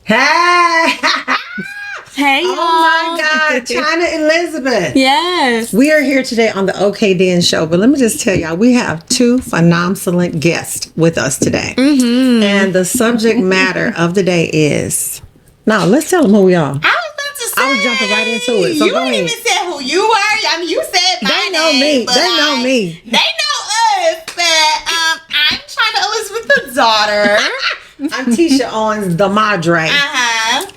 Hey! Hey, y'all. Oh my God, Chyna Elizabeth. Yes. We are here today on the OKDN show, but let me just tell y'all, we have two phenomenal guests with us today. Mm-hmm. And the subject matter of the day is, now let's tell them who we are. I was about to say. I was jumping right into it. So you go didn't ahead. even say who you were. I mean, you said my They know name, me. but They know me. They know us. But I'm Chyna Elizabeth's daughter. I'm Titia Owens, the Madre.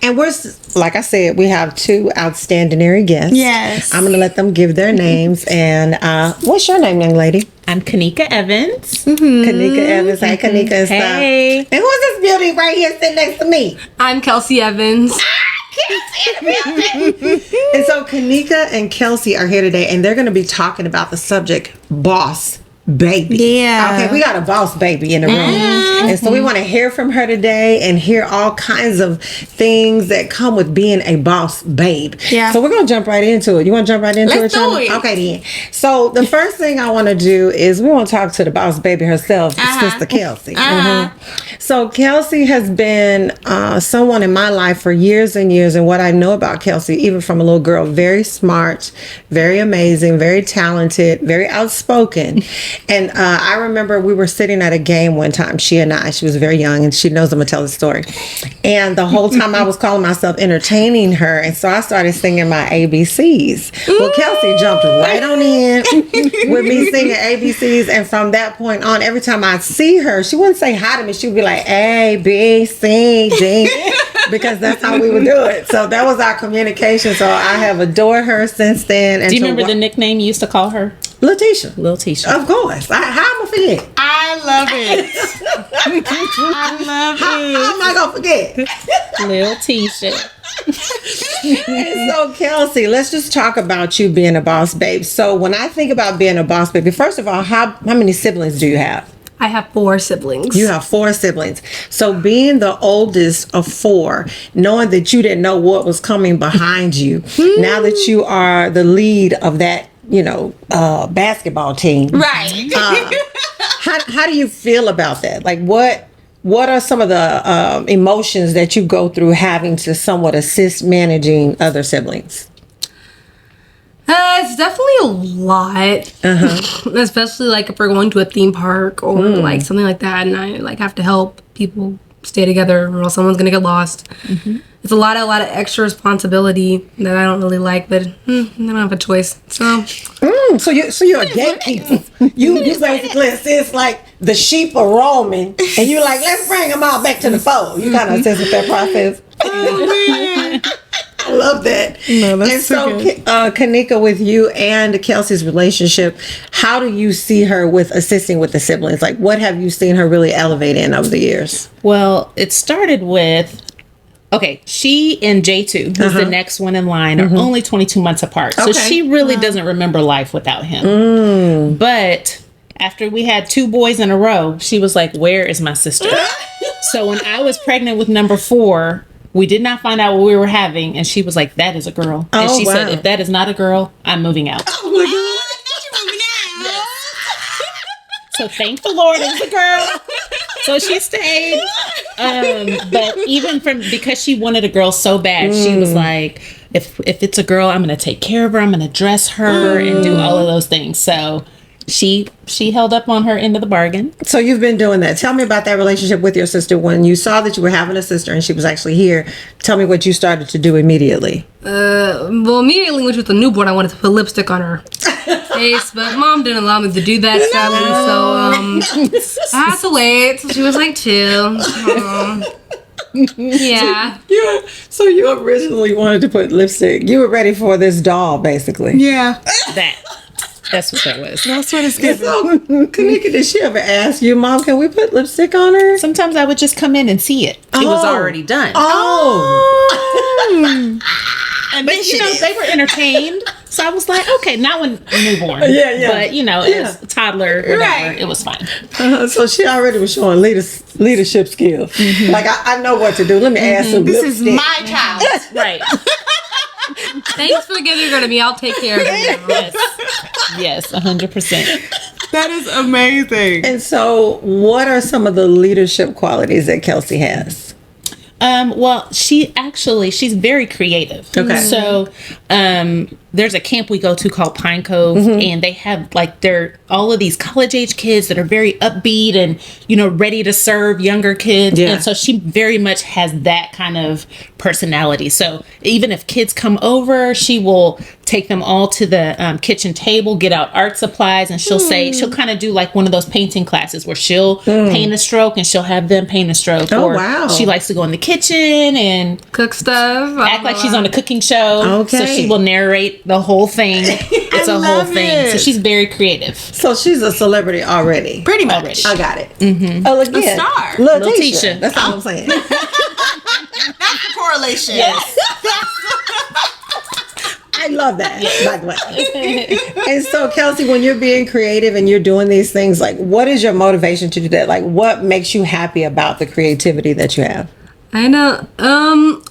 And we're, like I said, we have two outstanding guests. Yes. I'm going to let them give their names. And what's your name, young lady? I'm Kanika Evans. Kanika Evans. Hey, Kanika and stuff. Hey. And who's this beauty right here sitting next to me? I'm Kelsey Evans. And so Kanika and Kelsey are here today, and they're going to be talking about the subject boss baby. Yeah. Okay, we got a boss baby in the room. And so we want to hear from her today and hear all kinds of things that come with being a boss babe. Yeah. So we're going to jump right into it. You want to jump right into Let's it? do Chyna? it. Okay, then. So the first thing I want to do is we want to talk to the boss baby herself, Sister Kelsey. So Kelsey has been someone in my life for years and years. And what I know about Kelsey, even from a little girl, very smart, very amazing, very talented, very outspoken. And I remember we were sitting at a game one time, she and I. She was very young, and she knows I'm going to tell the story. And the whole time I was calling myself entertaining her. And so I started singing my ABCs. Well, Kelsey jumped right on in with me singing ABCs. And from that point on, every time I see her, she wouldn't say hi to me. She would be like, A, B, C, D, because that's how we would do it. So that was our communication. So I have adored her since then. And Do you remember the nickname you used to call her? Letitia. Lil Tisha. Of course. How am I forget? I love it. I love it. How am I gonna forget? Lil Tisha. And so, Kelsey, let's just talk about you being a boss babe. So, when I think about being a boss baby, first of all, how many siblings do you have? I have 4 siblings. You have 4 siblings. So, being the oldest of 4, knowing that you didn't know what was coming behind you, now that you are the lead of that, basketball team, Right. how do you feel about that? Like, what are some of the emotions that you go through having to somewhat assist managing other siblings? It's definitely a lot. Especially like if we're going to a theme park or like something like that, and I like have to help people stay together or else someone's gonna get lost. It's a lot of extra responsibility that I don't really like, but I don't have a choice. So So you're a gatekeeper. You basically assist like the sheep are roaming, and you're like, let's bring them all back to the fold. You kind of assist with that process. I love that. No, that's and so, Kanika, with you and Kelsey's relationship, how do you see her with assisting with the siblings? Like, what have you seen her really elevate in over the years? Well, it started with, she and J2, who's the next one in line, are only 22 months apart. So she really doesn't remember life without him. But after we had 2 boys in a row, she was like, where is my sister? So when I was pregnant with number 4, we did not find out what we were having. And she was like, that is a girl. And she said, if that is not a girl, I'm moving out. Oh my God. So thank the Lord it was a girl. So she stayed. But even because she wanted a girl so bad, she was like, if it's a girl, I'm going to take care of her. I'm going to dress her and do all of those things. So she held up on her end of the bargain. So you've been doing that. Tell me about that relationship with your sister. When you saw that you were having a sister and she was actually here, tell me what you started to do immediately. immediately when she was a newborn, I wanted to put lipstick on her face, but Mom didn't allow me to do that, sadly. So I had to wait till she was like 2. Yeah. So you originally wanted to put lipstick. You were ready for this doll, basically. Yeah. That's what that was. That's what it's giving. So, Kanika, did she ever ask you, Mom, can we put lipstick on her? Sometimes I would just come in and see it. It was already done. And But they were entertained. So I was like, okay, not when newborn. Yeah. But as a toddler, whatever, it was fine. So she already was showing leadership skills. Like, I know what to do. Let me add some This lipstick. is my child. Right. Thanks for giving her to me. I'll take care of it. Yes, 100%. That is amazing. And so, what are some of the leadership qualities that Kelsey has? Well, she's very creative. Okay. So, there's a camp we go to called Pine Cove, and they have like all of these college age kids that are very upbeat and ready to serve younger kids. Yeah. And so she very much has that kind of personality. So even if kids come over, she will take them all to the kitchen table, get out art supplies, and she'll kind of do like one of those painting classes where she'll paint a stroke and she'll have them paint a stroke. Oh, or wow. she likes to go in the kitchen and Cook stuff. act like she's on a cooking show. Okay. So she will narrate the whole thing. It's a whole thing. it. So she's very creative. So she's a celebrity already. Pretty much. I got it. Oh, look, A star. Little Lil' Titia. Titia. That's all I'm saying. That's the correlation. Yes. I love that, by the way. And so, Kelsey, when you're being creative and you're doing these things, like, what is your motivation to do that? Like, what makes you happy about the creativity that you have? I know.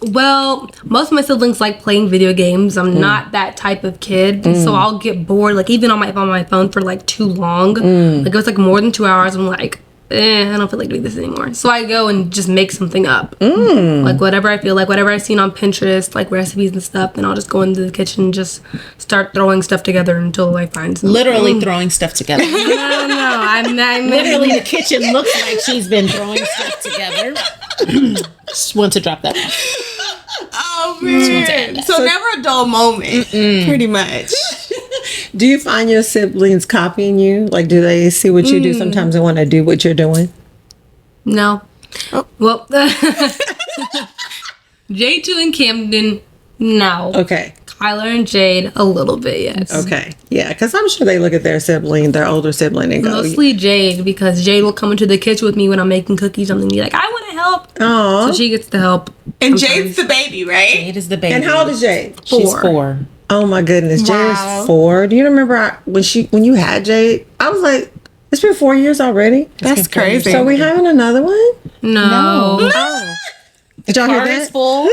Well, most of my siblings like playing video games. I'm not that type of kid, so I'll get bored. Like even on my phone for like too long. Like it was like more than 2 hours. I'm like, I don't feel like doing this anymore. So I go and just make something up. Like whatever I feel like, whatever I've seen on Pinterest, like recipes and stuff. And I'll just go into the kitchen and just start throwing stuff together until I find something. Literally throwing stuff together. No, I'm Literally, the kitchen looks like she's been throwing stuff together. Just want to drop that. Oh man. So never a dull moment. Pretty much. Do you find your siblings copying you? Like, do they see what you do? Sometimes they want to do what you're doing. No. Oh. Well, J2 and Camden, no. Okay. Kyler and Jade, a little bit, yes. Okay. Yeah, because I'm sure they look at their sibling, their older sibling, and go, Mostly Jade, because Jade will come into the kitchen with me when I'm making cookies and be like, I want to help. "Aw." So she gets to help. And sometimes. Jade's the baby, right? Jade is the baby. And how old is Jade? She's 4. 4. Oh my goodness, Jade Wow. is 4. Do you remember when you had Jade? I was like, it's been 4 years already. That's crazy. So we having another one? No. Oh. Did y'all hear Car is that? full.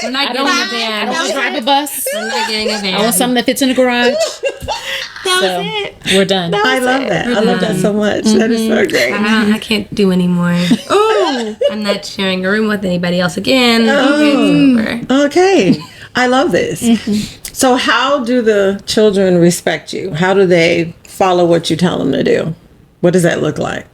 I'm not I getting don't, a I van. don't drive a bus. I'm not getting a van. I want something that fits in the garage. That So was it. we're done. I love that. I love that so much. That is so great. I can't do anymore. Ooh. I'm not sharing a room with anybody else again. Oh. It's over. Okay. I love this. So how do the children respect you? How do they follow what you tell them to do? What does that look like?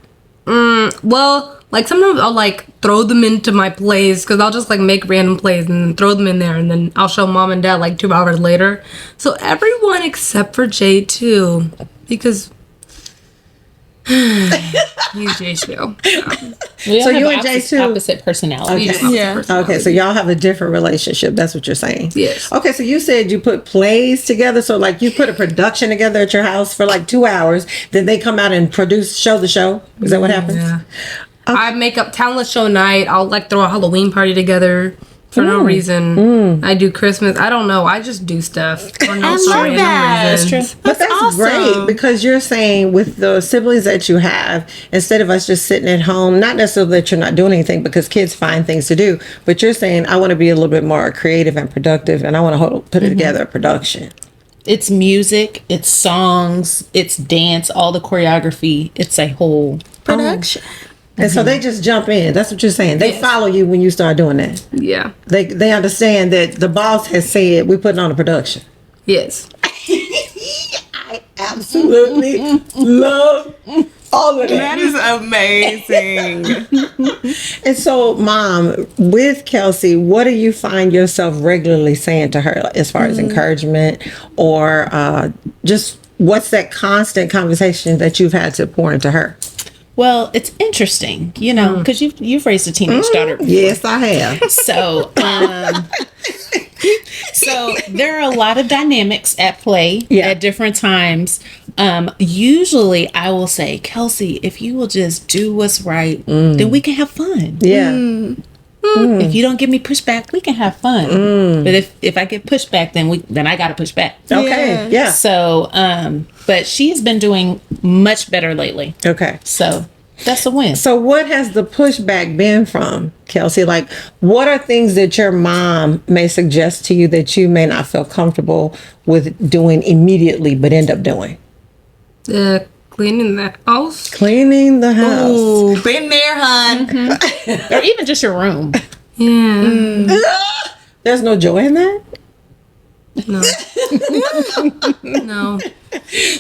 Well, like sometimes I'll like throw them into my plays because I'll just like make random plays and then throw them in there and then I'll show mom and dad like 2 hours later. So everyone except for Jay too, because he's Jay too. We all So have you and Jay too- opposite personality. Okay. Yeah. Okay, so y'all have a different relationship. That's what you're saying. Yes. Okay, so you said you put plays together. So like you put a production together at your house for like 2 hours. Then they come out and show the show. Is that what happens? Yeah. I make up talent show night. I'll like throw a Halloween party together for no reason. I do Christmas. I don't know. I just do stuff for no I for love random that. reasons. That's true. But that's awesome. great because you're saying with the siblings that you have, instead of us just sitting at home, not necessarily that you're not doing anything because kids find things to do, but you're saying, I want to be a little bit more creative and productive and I want to put it together a production. It's music, it's songs, it's dance, all the choreography. It's a whole Production. And so they just jump in. That's what you're saying. They follow you when you start doing that. Yeah. They understand that the boss has said we're putting on a production. Yes. I absolutely love all of That is amazing. And so, Mom, with Kelsey, what do you find yourself regularly saying to her as far as encouragement or just what's that constant conversation that you've had to pour into her? Well, it's interesting, because you've raised a teenage daughter before. Yes, I have. So, so there are a lot of dynamics at play at different times. Usually, I will say, Kelsey, if you will just do what's right, then we can have fun. Yeah. If you don't give me pushback, we can have fun. But if I get pushback, then I got to push back. Okay. Yeah. So, but she's been doing much better lately. Okay. So that's a win. So what has the pushback been from, Kelsey? Like, what are things that your mom may suggest to you that you may not feel comfortable with doing immediately, but end up doing? Cleaning the house. Cleaning the house. Ooh, been there, hun. Or even just your room. Yeah. There's no joy in that? No. No.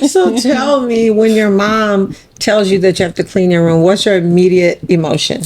So tell me, when your mom tells you that you have to clean your room, what's your immediate emotion?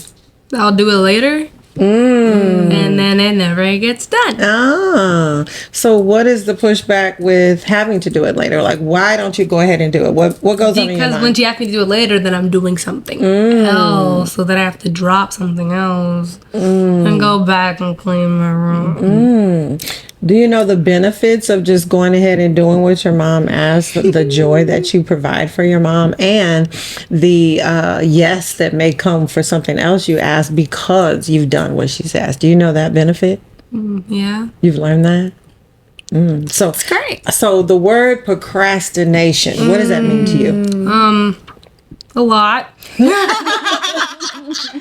I'll do it later. And then it never gets done. Ah, so what is the pushback with having to do it later? Like, why don't you go ahead and do it? What goes on in your Because mind? when she asks me to do it later, then I'm doing something else. So then I have to drop something else and go back and clean my room. Do you know the benefits of just going ahead and doing what your mom asks, the joy that you provide for your mom, and the yes that may come for something else you ask because you've done what she's asked? Do you know that benefit? Yeah. You've learned that? So It's great. So the word procrastination, what does that mean to you? A lot.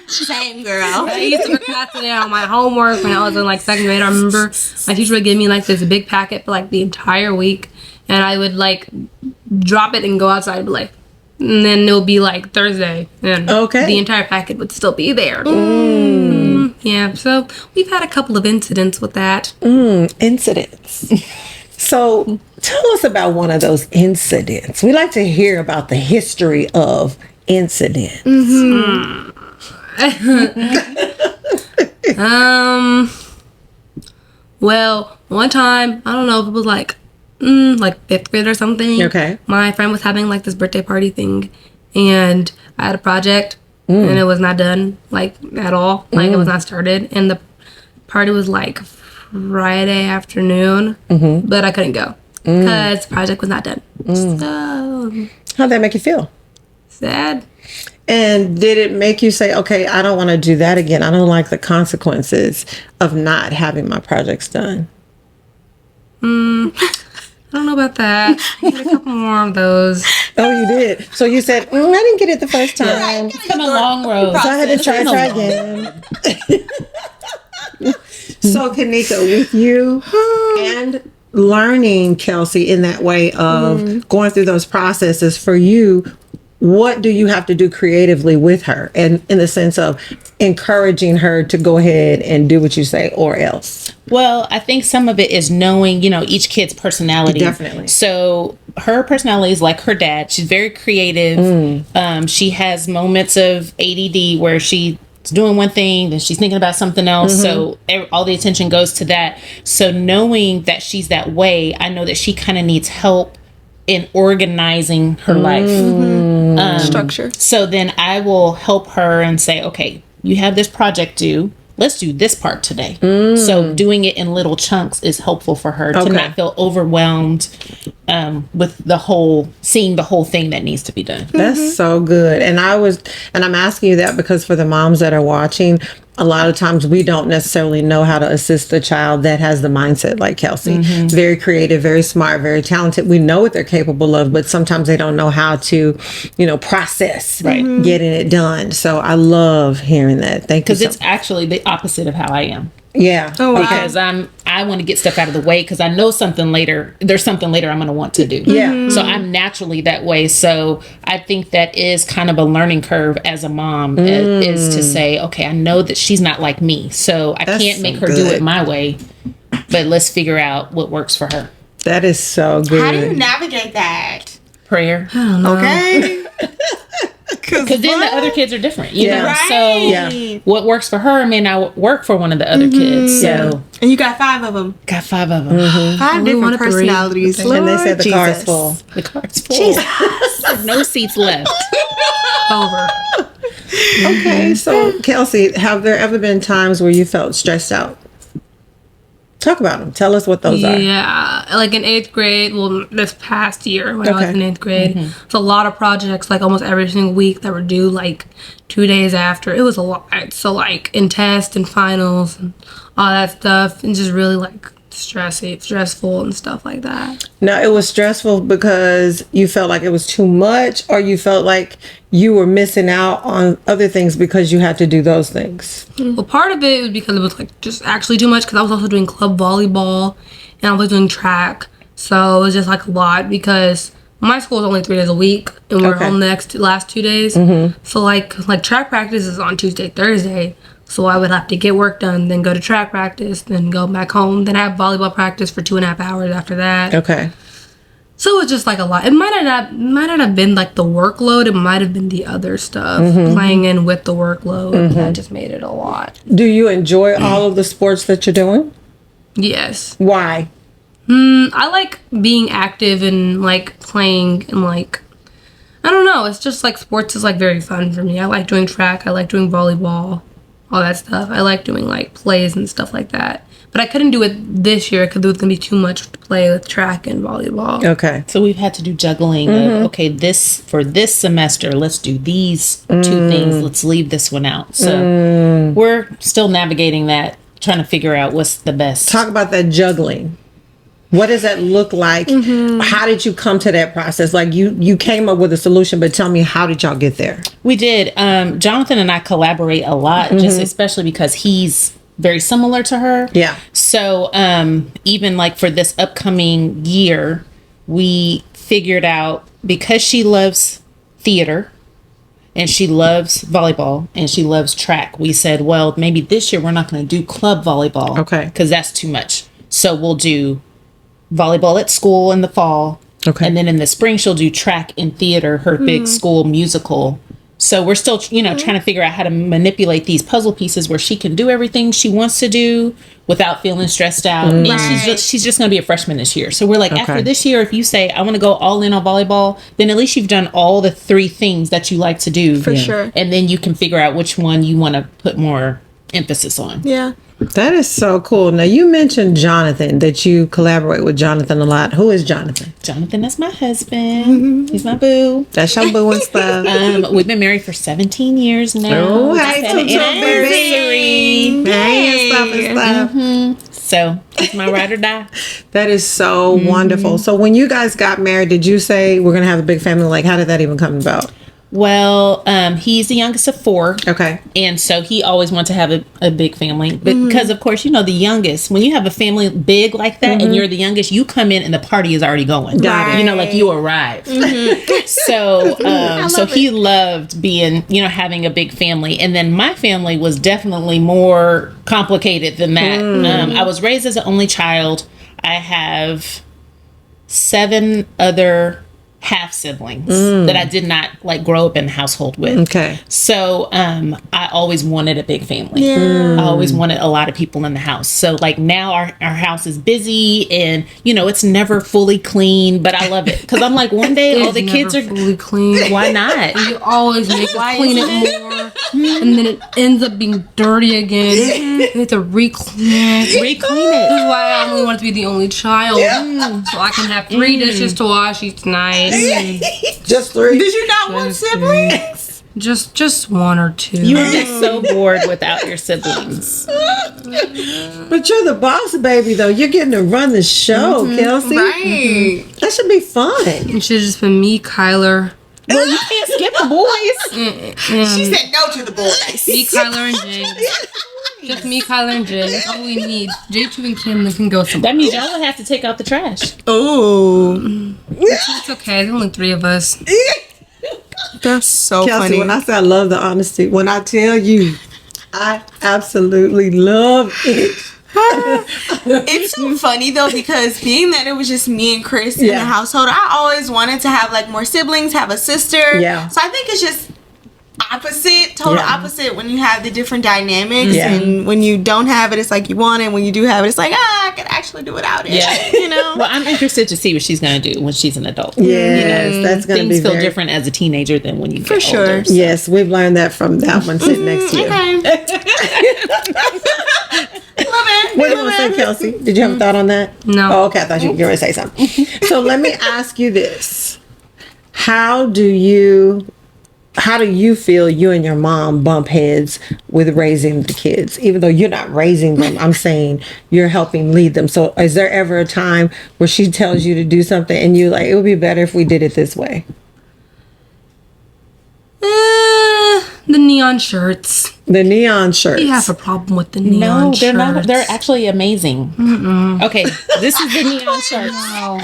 Same girl. I used to procrastinate on my homework when I was in like second grade. I remember my teacher would give me like this big packet for like the entire week, and I would like drop it and go outside and be like, and then it'll be like Thursday, and the entire packet would still be there. Yeah, so we've had a couple of incidents with that. Incidents. So tell us about one of those incidents. We like to hear about the history of incidents. Well, one time, I don't know if it was like fifth grade or something. Okay. My friend was having like this birthday party thing, and I had a project, and it was not done like at all. Like it was not started, and the party was like Friday afternoon, but I couldn't go because the project was not done. So How'd that make you feel? sad. And did it make you say, okay, I don't want to do that again? I don't like the consequences of not having my projects done. I don't know about that. I did a couple more of those. Oh, you did? So you said, I didn't get it the first time. It's been a long road. So I had to try again. So, Kanika, with you and learning Kelsey in that way of going through those processes, for you, what do you have to do creatively with her, and in the sense of encouraging her to go ahead and do what you say or else? Well, I think some of it is knowing, each kid's personality. Definitely. So her personality is like her dad. She's very creative. She has moments of ADD where she's doing one thing, then she's thinking about something else. So all the attention goes to that. So knowing that she's that way, I know that she kind of needs help in organizing her life. Structure. So then I will help her and say, okay, you have this project due. Let's do this part today. So doing it in little chunks is helpful for her to not feel overwhelmed with seeing the whole thing that needs to be done. That's so good. And I'm asking you that because for the moms that are watching, a lot of times we don't necessarily know how to assist the child that has the mindset like Kelsey. Very creative, very smart, very talented. We know what they're capable of, but sometimes they don't know how to, process getting it done. So I love hearing that. Thank you. Because it's actually the opposite of how I am. Yeah. Oh, wow. Because I want to get stuff out of the way because I know there's something later I'm going to want to do. Yeah. So I'm naturally that way. So I think that is kind of a learning curve as a mom is to say, okay, I know that she's not like me. So I can't make her do it my way, but let's figure out what works for her. That is so good. How do you navigate that? Prayer. Okay. Because then the other kids are different, you know? Right. So what works for her may not work for one of the other kids. So And you got 5 of them. got 5 of them. 5 different wanted 3, personalities. but And they said the Jesus. car's full. The car's full. There's no seats left. Over. Okay. So, Kelsey, have there ever been times where you felt stressed out? Talk about them. Tell us what those are. Yeah, like in 8th grade, well, this past year when I was Okay. in 8th grade, it's a lot of projects, like almost every single week that were due like 2 days after. It was a lot. So like in tests and finals and all that stuff, and just really like stressful and stuff like that. Now, it was stressful because you felt like it was too much, or you felt like you were missing out on other things because you had to do those things? Well, part of it was because it was like just actually too much because I was also doing club volleyball and I was doing track. So it was just like a lot because my school is only 3 days a week and we're home the last 2 days. So like track practice is on Tuesday, Thursday. So I would have to get work done, then go to track practice, then go back home, then have volleyball practice for 2.5 hours after that. Okay. So it was just like a lot. It might not have been like the workload. It might have been the other stuff playing in with the workload. That just made it a lot. Do you enjoy all of the sports that you're doing? Yes. Why? I like being active and like playing and like, I don't know. It's just like sports is like very fun for me. I like doing track. I like doing volleyball, all that stuff. I like doing like plays and stuff like that. But I couldn't do it this year because it was going to be too much to play with track and volleyball. Okay. So we've had to do juggling of, okay, for this semester, let's do these 2 things. Let's leave this one out. So we're still navigating that, trying to figure out what's the best. Talk about that juggling. What does that look like? How did you come to that process? Like you came up with a solution, but tell me, how did y'all get there? We did. Jonathan and I collaborate a lot, just especially because he's very similar to her. Yeah. So even like for this upcoming year, we figured out, because she loves theater and she loves volleyball and she loves track, we said, well, maybe this year we're not going to do club volleyball. Okay. Because that's too much. So we'll do volleyball at school in the fall. Okay. And then in the spring, she'll do track and theater, her big school musical. So we're still, trying to figure out how to manipulate these puzzle pieces where she can do everything she wants to do without feeling stressed out. And she's just going to be a freshman this year. So we're like, after this year, if you say, I want to go all in on volleyball, then at least you've done all the 3 things that you like to do. For sure. And then you can figure out which one you want to put more emphasis on. Yeah. That is so cool. Now, you mentioned Jonathan, that you collaborate with Jonathan a lot. Who is Jonathan? Jonathan is my husband. He's my boo. That's your boo and stuff. We've been married for 17 years now. Oh, hey, Just had an anniversary. Hey, and stuff. So he's my ride or die. That is so wonderful. So when you guys got married, did you say we're going to have a big family? Like, how did that even come about? Well, he's the youngest of 4. Okay. And so he always wanted to have a big family. But because, of course, the youngest, when you have a family big like that and you're the youngest, you come in and the party is already going. Got it. Like you arrive. So he loved being, having a big family. And then my family was definitely more complicated than that. I was raised as an only child. I have 7 other half siblings that I did not grow up in the household with. Okay. So I always wanted a big family. I always wanted a lot of people in the house. So now our house is busy and it's never fully clean, but I love it because I'm like, one day all the kids are fully clean. Why not? You always make us clean it more, and then it ends up being dirty again. You have to re-clean it. Re-clean it. This is why I only want to be the only child, so I can have 3 dishes to wash each night. Just 3? Did you not want siblings? Just 1 or 2. You would be so bored without your siblings. But you're the boss, baby, though. You're getting to run the show, Kelsey. Right. That should be fun. It should have just been me, Kyler. Well, you can't skip the boys. She said no to the boys. Me, Kyler, and Jay. Just me, Kyler, and Jay. That's all we need. J2 and Kim, they can go somewhere. That means y'all would have to take out the trash. Oh. It's okay. There's only 3 of us. That's so Kelsey, funny. when I say I love the honesty, when I tell you, I absolutely love it. It's so funny though, because being that it was just me and Chris in the household, I always wanted to have more siblings, have a sister. Yeah. So I think it's just total opposite when you have the different dynamics, and when you don't have it, it's like you want it. When you do have it, it's like, I could actually do without it. Yeah. Well, I'm interested to see what she's going to do when she's an adult. Yes, that's going to be Things feel very different as a teenager than when you get For sure. older. So. Yes, we've learned that from that one sitting next to you. Okay. What do you want to say, Kelsey? Did you have a thought on that? No. Oh, okay. I thought you were going to say something. So let me ask you this. How do you feel you and your mom bump heads with raising the kids? Even though you're not raising them, I'm saying you're helping lead them. So is there ever a time where she tells you to do something and you're like, it would be better if we did it this way? The neon shirts. The neon shirts. You have a problem with the neon shirts. No, they're not. They're actually amazing. Okay, this is the neon shirt. No.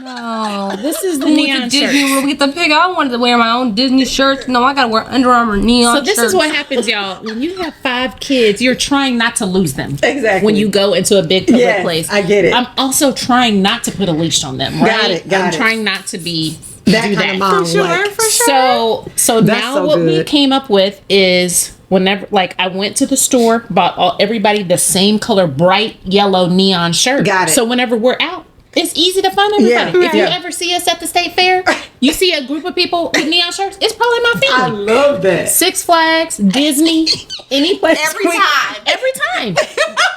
No, This is the we went neon to shirt. Disney where we get the pick. I wanted to wear my own Disney shirts. No, I gotta wear Under Armour neon So this shirts. is what happens, y'all. When you have 5 kids, you're trying not to lose them. Exactly. When you go into a big public Yes, place. I get it. I'm also trying not to put a leash on them, right? Got I'm it. trying not to be that do kind that. of mom. For sure, like, for sure. So That's now so what we good. came up with is whenever, like, I went to the store, bought everybody the same color, bright yellow neon shirt. Got it. So whenever we're out, it's easy to find everybody. Yeah, If you yeah. ever see us at the state fair, you see a group of people with neon shirts, it's probably my I family. love that. Six Flags, Disney, any place. Every time. Every time.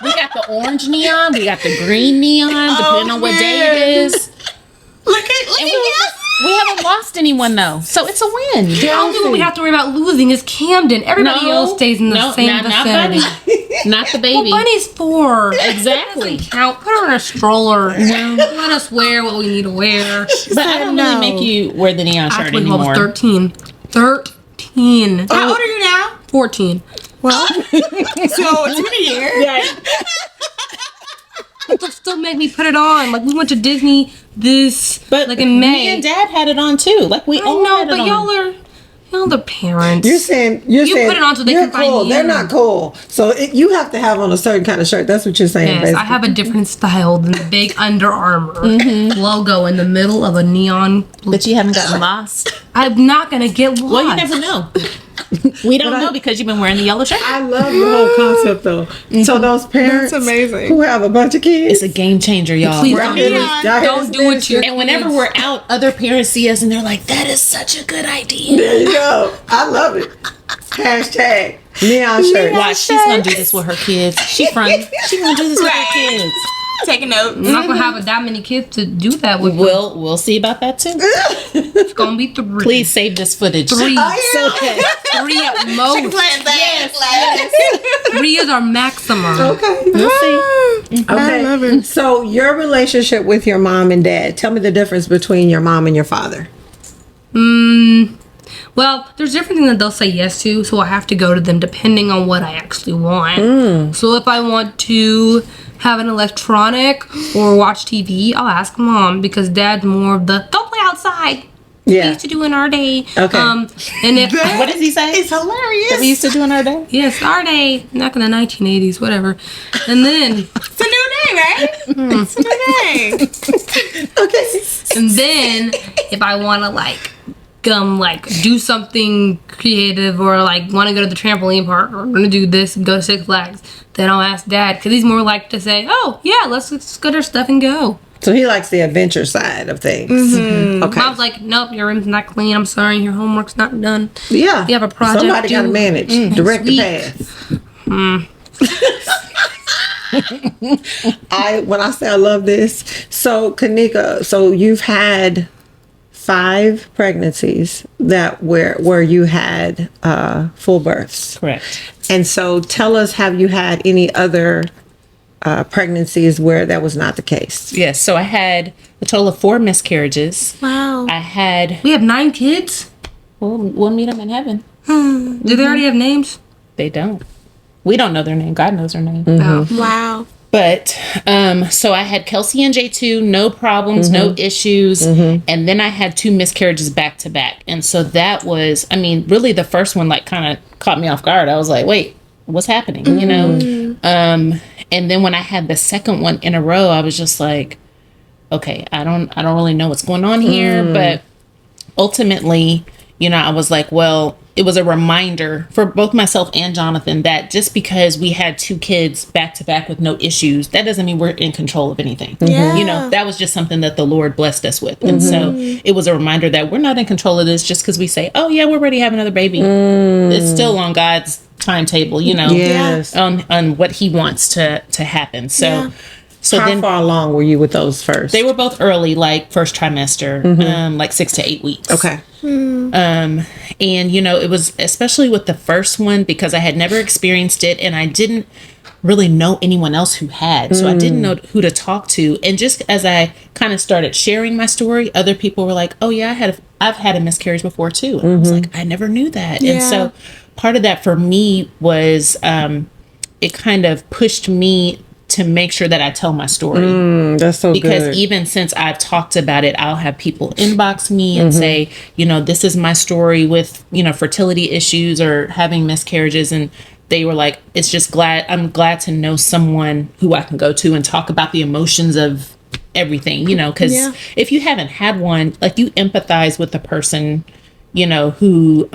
We got the orange neon, we got the green neon, depending on what day man. it is. Look at And you. we haven't lost anyone though, so it's a win. The only one we have to worry about losing is Camden. Everybody else stays in the same not vicinity. Bunny. Not the baby. Well, Bunny's 4. Exactly. Doesn't count. Put her in a stroller. Let us wear what we need to wear. But I don't no. really make you wear the neon shirt Actually, I was anymore. 13. 13. How old are you now? 14. Well, so it's been a year. People still make me put it on. Like, we went to Disney But like in me May. and Dad had it on too. Like we I all know, had but it on. y'all the parents. You're saying you put it on so they you're can find cool. you. They're not cool. So you have to have on a certain kind of shirt. That's what you're saying. Yes, basically. I have a different style than the big Under Armour logo in the middle of a neon. But you haven't gotten lost. I'm not gonna get lost. Well, you never know. We don't know because you've been wearing the yellow shirt. I love the whole concept though. So those parents That's amazing. who have a bunch of kids. It's a game changer, y'all. Please Y'all don't hear do this? it. Y'all hear Don't this, do it bitch? to your And whenever we're out, other parents see us and they're like, "That is such a good idea." There you go. I love it. Hashtag neon shirt. Watch, she's gonna do this with her kids. She gonna do this with her kids. Take a note. I'm not gonna have that many kids to do that with. We'll see about that too. It's gonna be 3. Please save this footage. 3. Oh, yeah. 3 at Chicken most. plant that. 3 is our maximum. Okay. We'll see. Okay. love it. So your relationship with your mom and dad. Tell me the difference between your mom and your father. Well, there's different things that they'll say yes to, so I have to go to them depending on what I actually want. So if I want to have an electronic or watch TV, I'll ask mom because dad's more of the go play outside. We Yeah. used to do in our day. Okay. And if What does he say? It's That we hilarious. used to do in our day. yes, our day, not in the 1980s, whatever. And then It's a new day, right? It's a new day. Okay. And then if I want to do something creative or like want to go to the trampoline park or want to do this and go to Six Flags, then I'll ask dad because he's more like to say, oh yeah, let's just get our stuff and go. So he likes the adventure side of things. Okay. Mom's like, nope, your room's not clean. I'm sorry, your homework's not done. Yeah. You have a project Somebody got to due manage. next Direct the week. path. When I say I love this, so Kanika, so you've had 5 pregnancies that where you had full births. Correct. And so tell us, have you had any other pregnancies where that was not the case? Yes. So I had a total of 4 miscarriages. Wow. I had. We have 9 kids. We'll meet them in heaven. Do they already have names? They don't. We don't know their name. God knows their name. No. Wow. But so I had Kelsey and J2, no problems, no issues, and then I had 2 miscarriages back to back, and so that was, I mean, really the first one like kind of caught me off guard. I was like, wait, what's happening? You know, and then when I had the second one in a row, I was just like, okay, I don't really know what's going on here, but ultimately, you know, I was like, well, it was a reminder for both myself and Jonathan that just because we had 2 kids back to back with no issues, that doesn't mean we're in control of anything. Yeah. You know, that was just something that the Lord blessed us with. And so it was a reminder that we're not in control of this just because we say, oh yeah, we're ready to have another baby. It's still on God's timetable, you know, Yes. on what he wants to happen. So, Yeah. so How then far along were you with those first? they were both early, like first trimester, like 6 to 8 weeks. Okay. And, you know, it was especially with the first one because I had never experienced it and I didn't really know anyone else who had. So I didn't know who to talk to. And just as I kind of started sharing my story, other people were like, oh, yeah, I've had a miscarriage before, too. And I was like, I never knew that. Yeah. And so part of that for me was it kind of pushed me to make sure that I tell my story. That's so because good. even since I've talked about it, I'll have people inbox me and say, this is my story with, fertility issues or having miscarriages. And they were like, I'm glad to know someone who I can go to and talk about the emotions of everything, because if you haven't had one, like, you empathize with the person, who,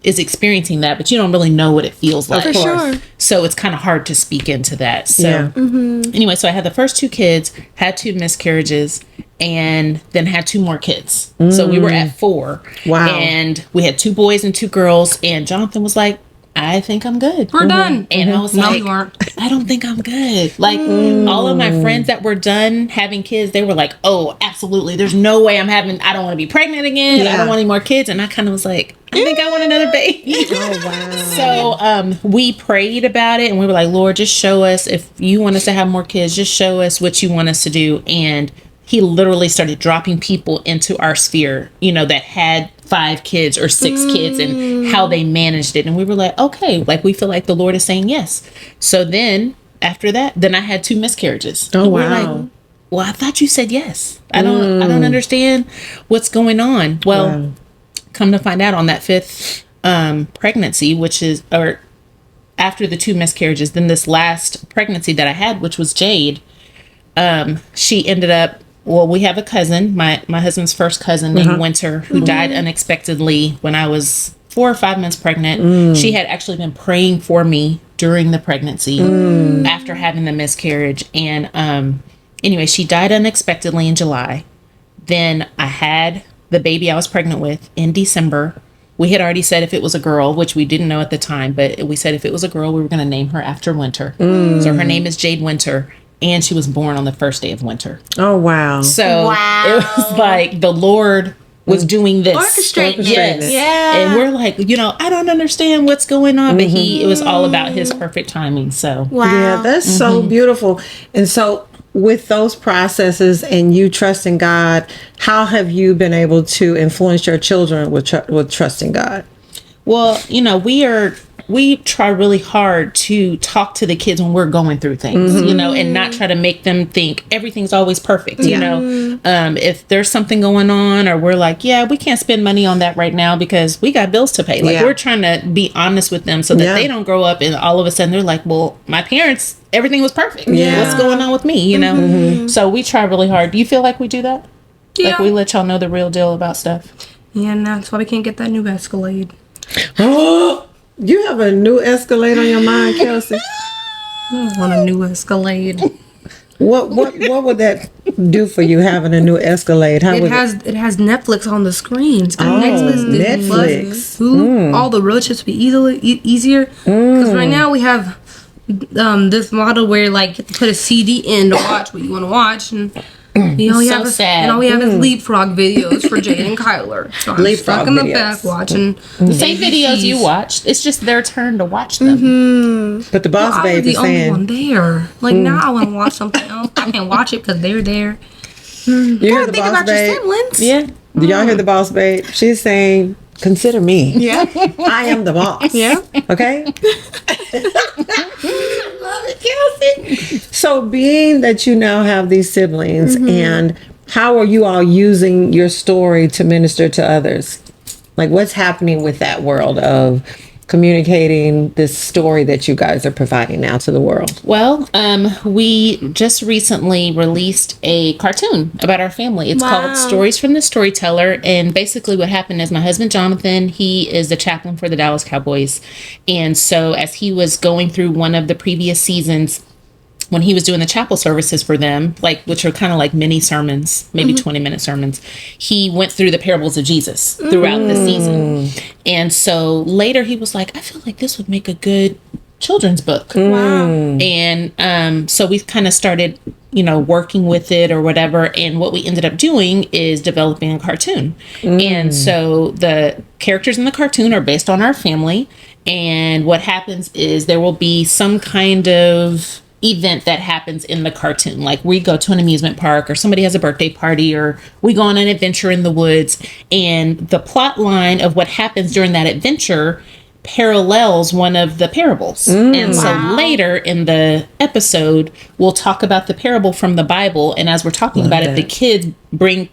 is experiencing that, but you don't really know what it feels like. For sure. So it's kind of hard to speak into that. So anyway, so I had the first 2 kids, had 2 miscarriages, and then had 2 more kids. So we were at 4. Wow. And we had 2 boys and 2 girls. And Jonathan was like, I think I'm good. We're done. And I was No, like, you aren't. I don't think I'm good. Like, all of my friends that were done having kids, they were like, oh, absolutely. There's no way I don't want to be pregnant again. I don't want any more kids. And I kind of was like, I think I want another baby. Oh, wow. So we prayed about it and we were like, Lord, just show us, if you want us to have more kids, just show us what you want us to do. And he literally started dropping people into our sphere, that had 5 kids or 6 kids and how they managed it. And we were like, okay, like, we feel like the Lord is saying yes. So then after that, then I had 2 miscarriages. Oh, and wow. we're like, well, I thought you said yes. I don't understand what's going on. Well, come to find out, on that 5th pregnancy, or after the 2 miscarriages, then this last pregnancy that I had, which was Jade, she ended up, we have a cousin, my husband's first cousin named Winter, who died unexpectedly when I was 4 or 5 months pregnant. She had actually been praying for me during the pregnancy after having the miscarriage. And anyway, she died unexpectedly in July. Then I had the baby I was pregnant with in December. We had already said if it was a girl, which we didn't know at the time, but we said if it was a girl, we were going to name her after Winter. So her name is Jade Winter. And she was born on the first day of winter. Oh, wow. So it was like the Lord was doing this. Orchestrating. Yes. Yeah. And we're like, I don't understand what's going on. But it was all about his perfect timing. So. Wow. Yeah, that's so beautiful. And so with those processes and you trusting God, how have you been able to influence your children with trusting God? Well, we try really hard to talk to the kids when we're going through things, and not try to make them think everything's always perfect, if there's something going on, or we're like, we can't spend money on that right now because we got bills to pay. Like, we're trying to be honest with them so that they don't grow up and all of a sudden they're like, well, my parents, everything was perfect. What's going on with me, So we try really hard. Do you feel like we do that? Yeah. Like, we let y'all know the real deal about stuff? Yeah, and that's why we can't get that new Escalade. Oh, you have a new Escalade on your mind, Kelsey? I want a new Escalade. What would that do for you, having a new Escalade? How It has Netflix on the screen. It's got Netflix. Netflix. All the road trips be easier. Because right now we have this model where, like, you have to put a CD in to watch what you want to watch, and sad. And all we have is leapfrog videos for Jade and Kyler. So I'm stuck in the back watching the same videos you watched. It's just their turn to watch them. But the boss babe is saying, I was the only one there. Like, now I want to watch something else. I can't watch it because they're there. You hear the Think boss about your babe? siblings. Yeah. Do y'all hear the boss babe? She's saying, consider me. Yeah. I am the boss. Yeah. Okay? Love it, Kelsey. So being that you now have these siblings, and how are you all using your story to minister to others? Like, what's happening with that world of communicating this story that you guys are providing now to the world? Well, we just recently released a cartoon about our family. It's called Stories from the Storyteller. And basically what happened is my husband, Jonathan, he is the chaplain for the Dallas Cowboys. And so as he was going through one of the previous seasons, when he was doing the chapel services for them, like, which are kind of like mini sermons, maybe 20-minute sermons, he went through the parables of Jesus throughout the season. And so later he was like, I feel like this would make a good children's book. Wow. And so we kind of started, working with it or whatever. And what we ended up doing is developing a cartoon. And so the characters in the cartoon are based on our family. And what happens is there will be some kind of event that happens in the cartoon. Like, we go to an amusement park, or somebody has a birthday party, or we go on an adventure in the woods, and the plot line of what happens during that adventure parallels one of the parables. And so later in the episode, we'll talk about the parable from the Bible. And as we're talking about it, the kids brings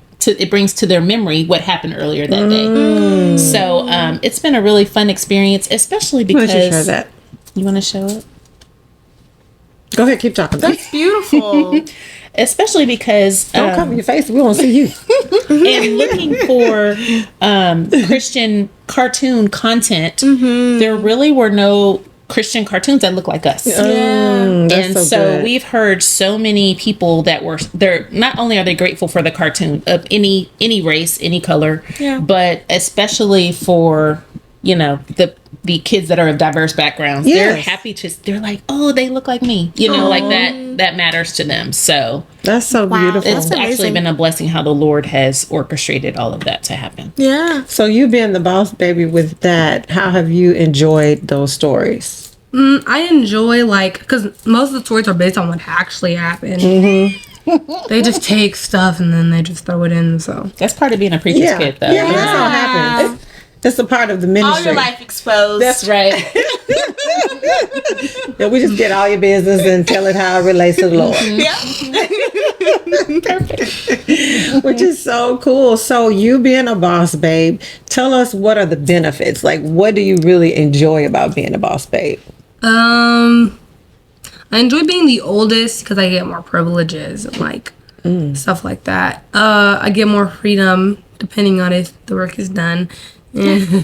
to their memory what happened earlier that day. So it's been a really fun experience, especially because... Why don't you share that? You want to show it? Go ahead, keep talking. That's beautiful. Especially because... Don't cover your face. We won't see you. And looking for Christian cartoon content, there really were no Christian cartoons that look like us. And so we've heard so many people that were there. Not only are they grateful for the cartoon of any race, any color, but especially for, you know, the kids that are of diverse backgrounds. They're happy they're like, oh, they look like me, you know, like that matters to them. So that's so beautiful. It's actually been a blessing how the Lord has orchestrated all of that to happen. So you being the boss baby with that, how have you enjoyed those stories? I enjoy, like, because most of the stories are based on what actually happened. They just take stuff and then they just throw it in. So that's part of being a preacher's kid, though. Yeah, that's how it happens. It's a part of the ministry. All your life exposed. That's right. Yeah, we just get all your business and tell it how it relates to the Lord. Perfect. Which is so cool. So you being a boss babe, tell us what are the benefits? Like, what do you really enjoy about being a boss babe? I enjoy being the oldest because I get more privileges and like stuff like that. I get more freedom depending on if the work is done. Yeah.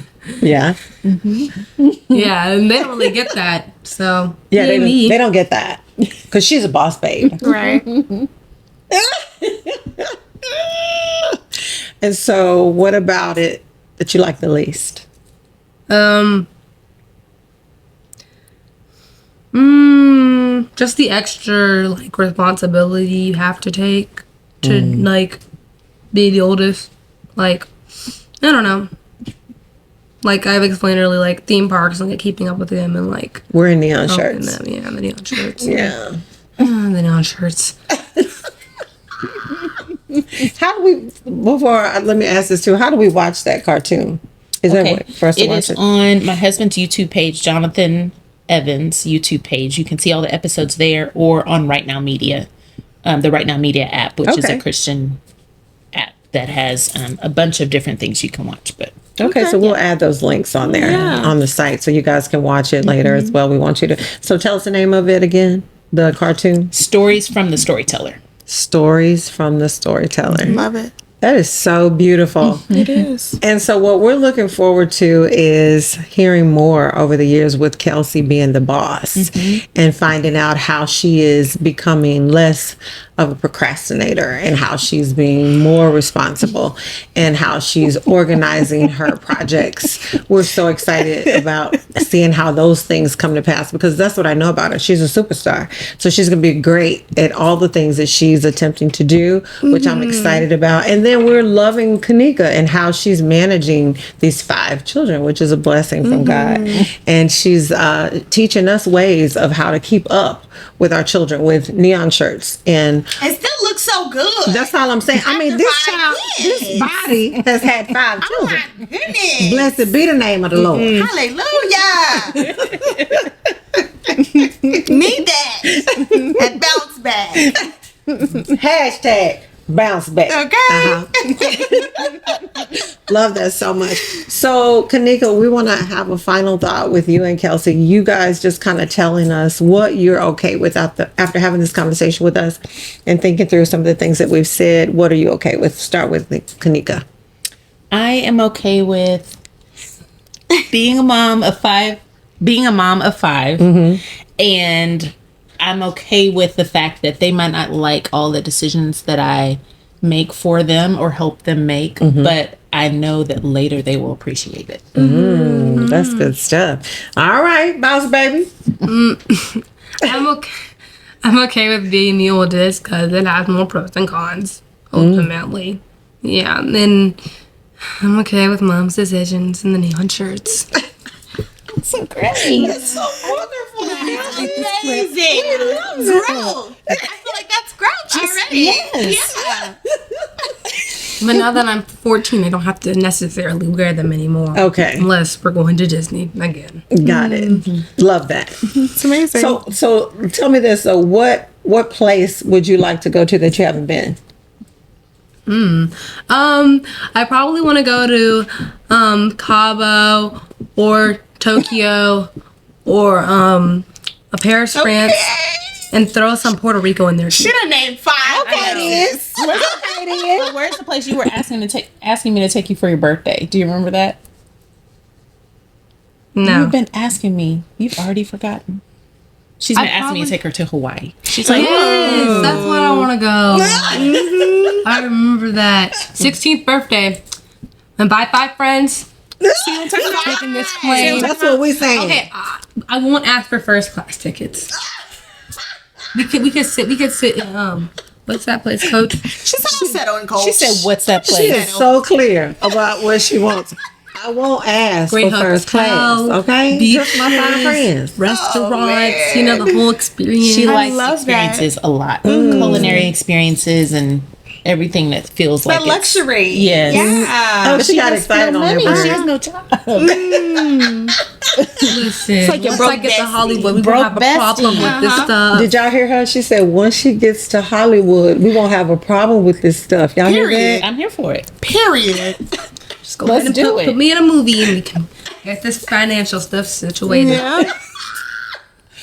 Yeah, and they don't really get that. So yeah, they don't get that because she's a boss babe, right? And so, what about it that you like the least? Just the extra like responsibility you have to take to like be the oldest. Like, I don't know. Like I've explained earlier, like theme parks and like keeping up with them and like wearing neon shirts. Them. Yeah, the neon shirts. Yeah, the neon shirts. How do we? Let me ask this too. How do we watch that cartoon? Is that what for us to watch it? It is on my husband's YouTube page, Jonathan Evans YouTube page. You can see all the episodes there, or on Right Now Media, the Right Now Media app, which is a Christian app that has a bunch of different things you can watch. But so we'll add those links on there on the site so you guys can watch it later as well. We want you to. So tell us the name of it again. The cartoon. Stories from the Storyteller. Stories from the Storyteller. Love it. That is so beautiful. It is. And so what we're looking forward to is hearing more over the years with Kelsey being the boss and finding out how she is becoming less of a procrastinator and how she's being more responsible and how she's organizing her projects. We're so excited about seeing how those things come to pass because that's what I know about her. She's a superstar. So she's going to be great at all the things that she's attempting to do, which I'm excited about. And then we're loving Kanika and how she's managing these 5 children, which is a blessing from God. And she's teaching us ways of how to keep up with our children with neon shirts. And it still looks so good. That's all I'm saying. I mean, this body has had 5 children. Oh my goodness. Blessed be the name of the Lord. Hallelujah. Need that. That bounce back. Hashtag bounce back. Okay. Love that so much. So, Kanika, we want to have a final thought with you and Kelsey. You guys just kind of telling us what you're okay with after having this conversation with us and thinking through some of the things that we've said. What are you okay with? Start with Kanika. I am okay with being a mom of 5. And I'm okay with the fact that they might not like all the decisions that I make for them or help them make, but I know that later they will appreciate it. That's good stuff. All right, boss baby. I'm okay with being the oldest because it has more pros and cons, ultimately. Yeah, and then I'm okay with mom's decisions and the neon shirts. That's so great. That's so wonderful. That's amazing. Growth. I feel like that's growth already. Yes. Yeah. But now that I'm 14, I don't have to necessarily wear them anymore. Okay. Unless we're going to Disney again. Got it. Love that. It's amazing. So tell me this. So what place would you like to go to that you haven't been? I probably want to go to Cabo or Tokyo or Paris, France, and throw some Puerto Rico in there too. Should have named 5. Where's the place you were asking me to take you for your birthday? Do you remember that? No. You've been asking me. You've already forgotten. She's been asking me to take her to Hawaii. She's like, yes, that's where I want to go. I remember that. 16th birthday. And bye, 5 friends. Taking this plane. That's what we saying. Okay, I won't ask for first class tickets. We could sit in what's that place, Coach? She said on Coach. she said, what's that place? She is so clear about what she wants. I won't ask Great for first class, hotel, okay? Just my 5 friends. Restaurants, the whole experience. She likes love experiences a lot. Culinary experiences and everything that feels like the luxury. Yes. Yeah. Oh, she got excited on money. that She bird. has no job. Listen, It's like your once broke I get to bestie. Hollywood, we Broke won't have a problem bestie. with this stuff. Did y'all hear her? She said once she gets to Hollywood, we won't have a problem with this stuff. Y'all hear Period. that? I'm here for it. Period. Just go Let's ahead and do it. put me in a movie and we can get this financial stuff situated. Yeah.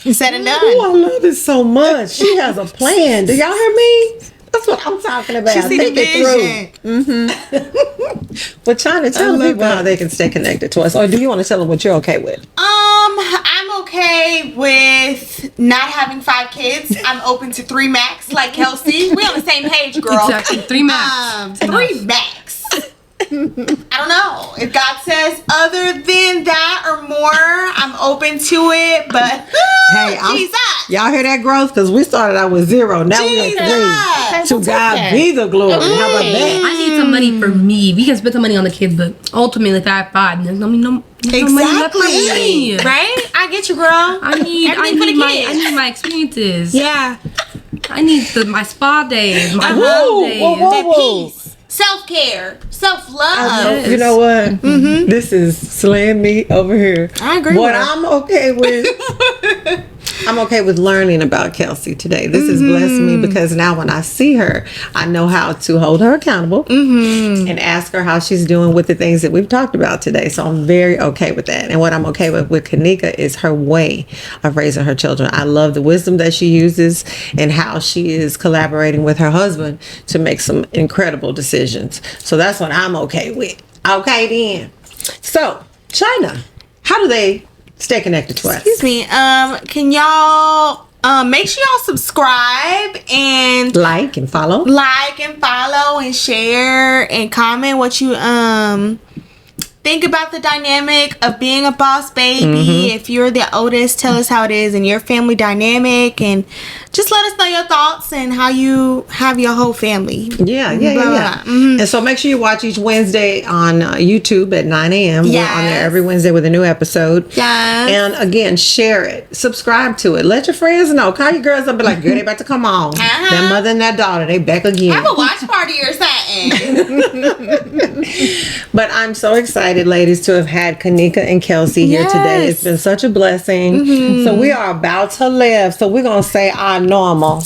You said and done. Oh, I love it so much. She has a plan. Do y'all hear me? That's what I'm talking about. She see the Think it through. vision. Well, Chyna, tell the people how they can stay connected to us. Or do you want to tell them what you're okay with? I'm okay with not having 5 kids. I'm open to 3 max, like Kelsey. We on the same page, girl. Exactly. 3 max. 3 max. I don't know. If God says other than that or more, I'm open to it. But Hey, Jesus. y'all hear that growth? Because we started out with 0. Now we're Jesus. at 3. To God be the glory. How about that? I need some money for me. We can spend some money on the kids, but ultimately, if I have 5, there's no money left for me. Right? I get you, girl. I need Everything for the kids. I need my experiences. Yeah. I need my spa days, my Whoa, home days. whoa, whoa, whoa. Peace. Self-care. Self-love. You know what? This is slaying me over here. I agree What with her. I'm okay with, I'm okay with learning about Kelsey today. This has blessed me because now when I see her, I know how to hold her accountable and ask her how she's doing with the things that we've talked about today. So I'm very okay with that. And what I'm okay with Kanika is her way of raising her children. I love the wisdom that she uses and how she is collaborating with her husband to make some incredible decisions. So that's what I'm okay with. Okay then. So, Chyna, how do they stay connected to us? Excuse me. Can y'all make sure y'all subscribe and Like and follow. and share and comment what you think about the dynamic of being a boss baby. If you're the oldest, tell us how it is in your family dynamic, and just let us know your thoughts and how you have your whole family. Yeah. Blah, blah. And so make sure you watch each Wednesday on YouTube at 9 a.m. We're on there every Wednesday with a new episode. Yes. And again, share it. Subscribe to it. Let your friends know. Call your girls up and be like, girl, they about to come on. That mother and that daughter, they back again. Have a watch party or something. But I'm so excited, ladies, to have had Kanika and Kelsey here today. It's been such a blessing. So we are about to live. So we're going to say our normal.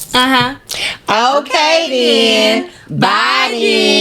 Okay then. Bye then.